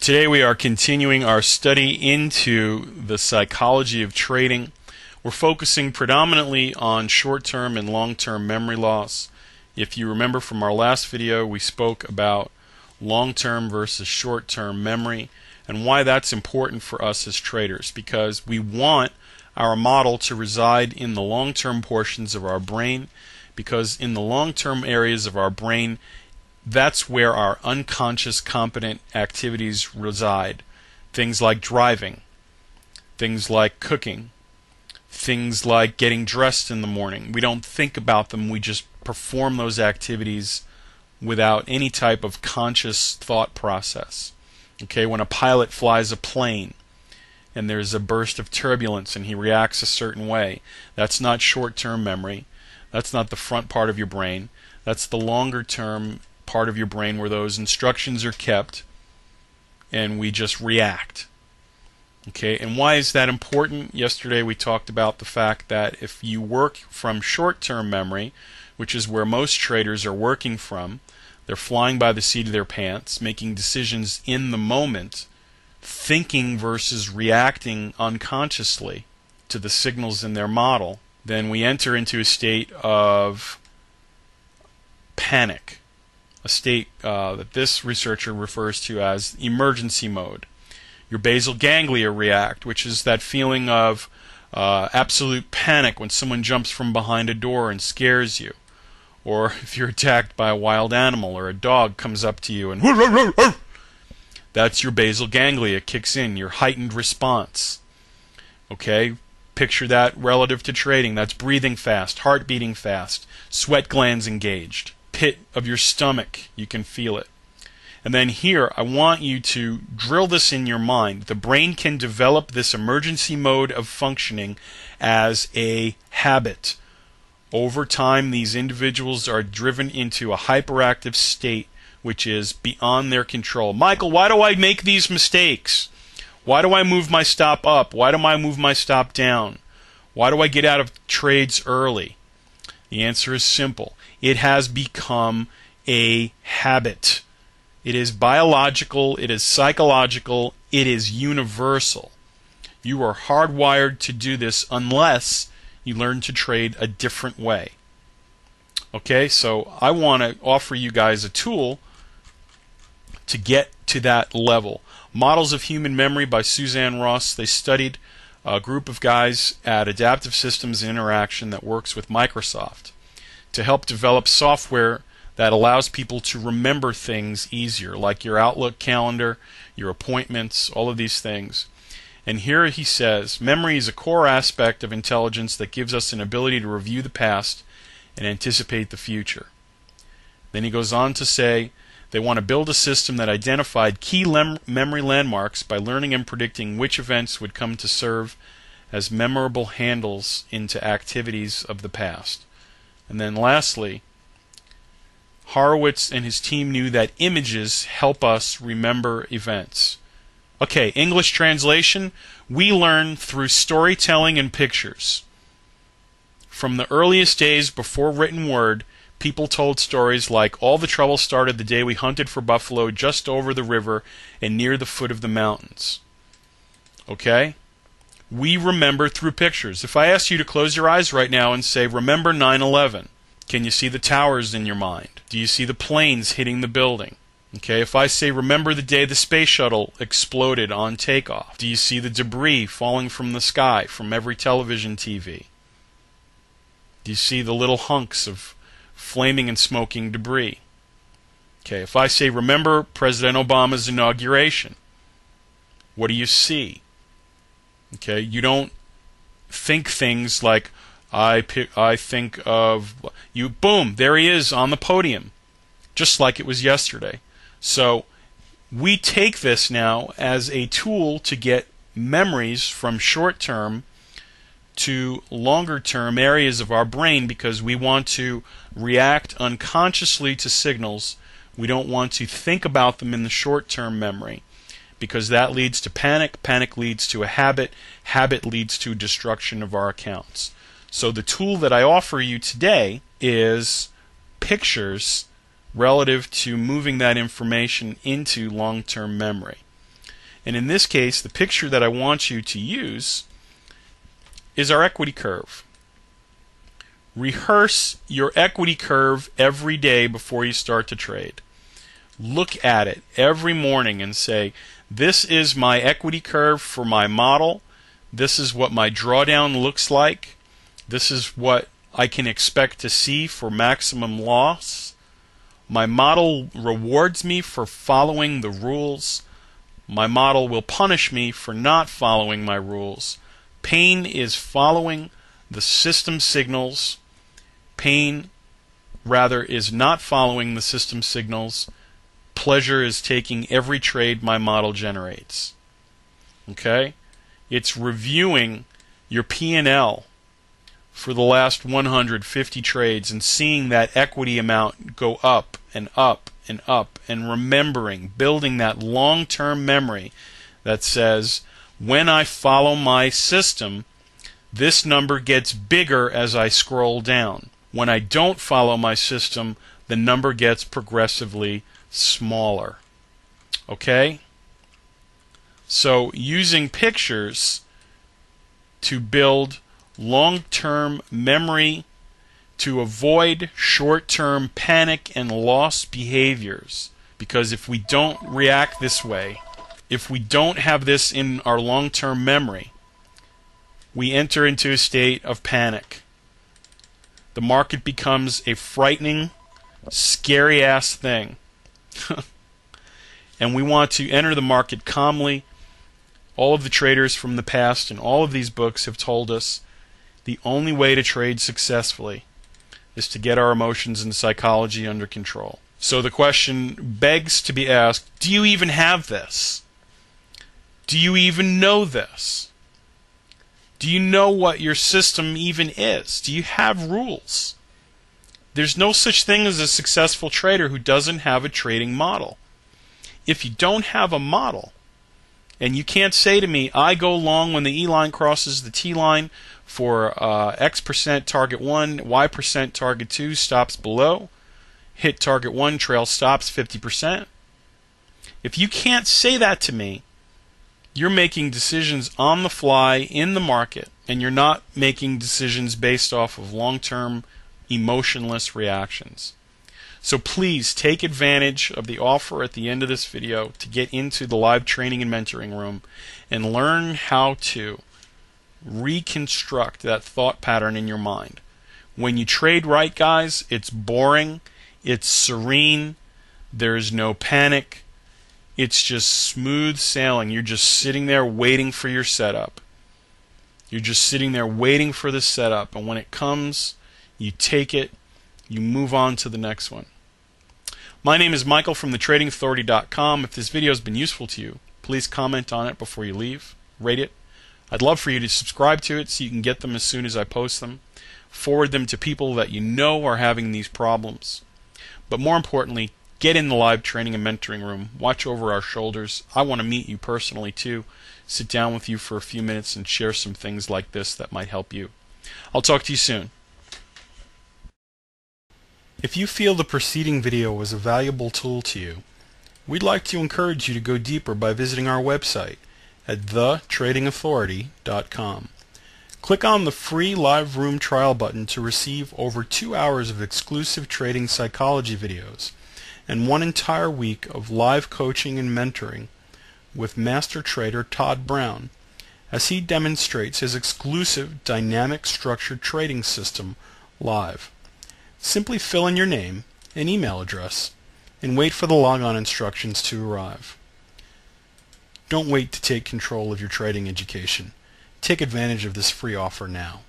Today we are continuing our study into the psychology of trading. We're focusing predominantly on short-term and long-term memory loss. If you remember from our last video, we spoke about long-term versus short-term memory and why that's important for us as traders, because we want our model to reside in the long-term portions of our brain, because in the long-term areas of our brain, that's where our unconscious competent activities reside. Things like driving, things like cooking, things like getting dressed in the morning. We don't think about them, we just perform those activities without any type of conscious thought process. Okay, when a pilot flies a plane and there's a burst of turbulence and he reacts a certain way, that's not short-term memory. That's not the front part of your brain. That's the longer-term part of your brain where those instructions are kept and we just react. Okay, and why is that important? Yesterday we talked about the fact that if you work from short-term memory, which is where most traders are working from, they're flying by the seat of their pants, making decisions in the moment, thinking versus reacting unconsciously to the signals in their model, then we enter into a state of panic. A state that this researcher refers to as emergency mode. Your basal ganglia react, which is that feeling of absolute panic when someone jumps from behind a door and scares you, or if you're attacked by a wild animal or a dog comes up to you and that's your basal ganglia kicks in, your heightened response. Okay, picture that relative to trading. That's breathing fast, heart beating fast, sweat glands engaged. Pit of your stomach, you can feel it. And then here, I want you to drill this in your mind. The brain can develop this emergency mode of functioning as a habit. Over time, these individuals are driven into a hyperactive state which is beyond their control. Michael, why do I make these mistakes? Why do I move my stop up? Why do I move my stop down? Why do I get out of trades early? The answer is simple. It has become a habit. It is biological, it is psychological, it is universal. You are hardwired to do this unless you learn to trade a different way. Okay, so I want to offer you guys a tool to get to that level. Models of Human Memory by Suzanne Ross. They studied a group of guys at Adaptive Systems Interaction that works with Microsoft to help develop software that allows people to remember things easier, like your Outlook calendar, your appointments, all of these things. And here he says, memory is a core aspect of intelligence that gives us an ability to review the past and anticipate the future. Then he goes on to say they want to build a system that identified key memory landmarks by learning and predicting which events would come to serve as memorable handles into activities of the past. And then lastly, Horowitz and his team knew that images help us remember events. Okay, English translation, we learn through storytelling and pictures. From the earliest days before written word, people told stories like, all the trouble started the day we hunted for buffalo just over the river and near the foot of the mountains. Okay? We remember through pictures. If I ask you to close your eyes right now and say, remember 9/11, can you see the towers in your mind? Do you see the planes hitting the building? Okay, if I say, remember the day the space shuttle exploded on takeoff, do you see the debris falling from the sky from every television TV? Do you see the little hunks of flaming and smoking debris? Okay, if I say, remember President Obama's inauguration, what do you see? Okay, you don't think things like, I think of you, boom, there he is on the podium, just like it was yesterday. So we take this now as a tool to get memories from short-term to longer-term areas of our brain, because we want to react unconsciously to signals. We don't want to think about them in the short-term memory, because that leads to panic. Panic leads to a habit. Habit leads to destruction of our accounts. So the tool that I offer you today is pictures relative to moving that information into long-term memory. And in this case, the picture that I want you to use is our equity curve. Rehearse your equity curve every day before you start to trade. Look at it every morning and say, this is my equity curve for my model. This is what my drawdown looks like. This is what I can expect to see for maximum loss. My model rewards me for following the rules. My model will punish me for not following my rules. Pain is following the system signals. Pain, rather, is not following the system signals. Pleasure is taking every trade my model generates. Okay? It's reviewing your P&L for the last 150 trades and seeing that equity amount go up and up and up, and remembering, building that long-term memory that says, when I follow my system, this number gets bigger as I scroll down. When I don't follow my system, the number gets progressively smaller. Okay? So using pictures to build long-term memory, to avoid short-term panic and loss behaviors. Because if we don't react this way, if we don't have this in our long-term memory, we enter into a state of panic. The market becomes a frightening, scary-ass thing. And we want to enter the market calmly. All of the traders from the past and all of these books have told us the only way to trade successfully is to get our emotions and psychology under control. So the question begs to be asked, do you even have this? Do you even know this? Do you know what your system even is? Do you have rules? There's no such thing as a successful trader who doesn't have a trading model. If you don't have a model, and you can't say to me, I go long when the E line crosses the T line for X% target 1, Y% target 2, stops below, hit target 1, trail stops 50%. If you can't say that to me, you're making decisions on the fly in the market, and you're not making decisions based off of long-term emotionless reactions. So please take advantage of the offer at the end of this video to get into the live training and mentoring room and learn how to reconstruct that thought pattern in your mind. When you trade right, guys, it's boring, it's serene, there's no panic, it's just smooth sailing. You're just sitting there waiting for your setup. You're just sitting there waiting for the setup, and when it comes, you take it, you move on to the next one. My name is Michael from thetradingauthority.com. If this video has been useful to you, please comment on it before you leave. Rate it. I'd love for you to subscribe to it so you can get them as soon as I post them. Forward them to people that you know are having these problems. But more importantly, get in the live training and mentoring room. Watch over our shoulders. I want to meet you personally too. Sit down with you for a few minutes and share some things like this that might help you. I'll talk to you soon. If you feel the preceding video was a valuable tool to you, we'd like to encourage you to go deeper by visiting our website at thetradingauthority.com. Click on the free live room trial button to receive over 2 hours of exclusive trading psychology videos and 1 entire week of live coaching and mentoring with master trader Todd Brown as he demonstrates his exclusive dynamic structured trading system live. Simply fill in your name and email address and wait for the logon instructions to arrive. Don't wait to take control of your trading education. Take advantage of this free offer now.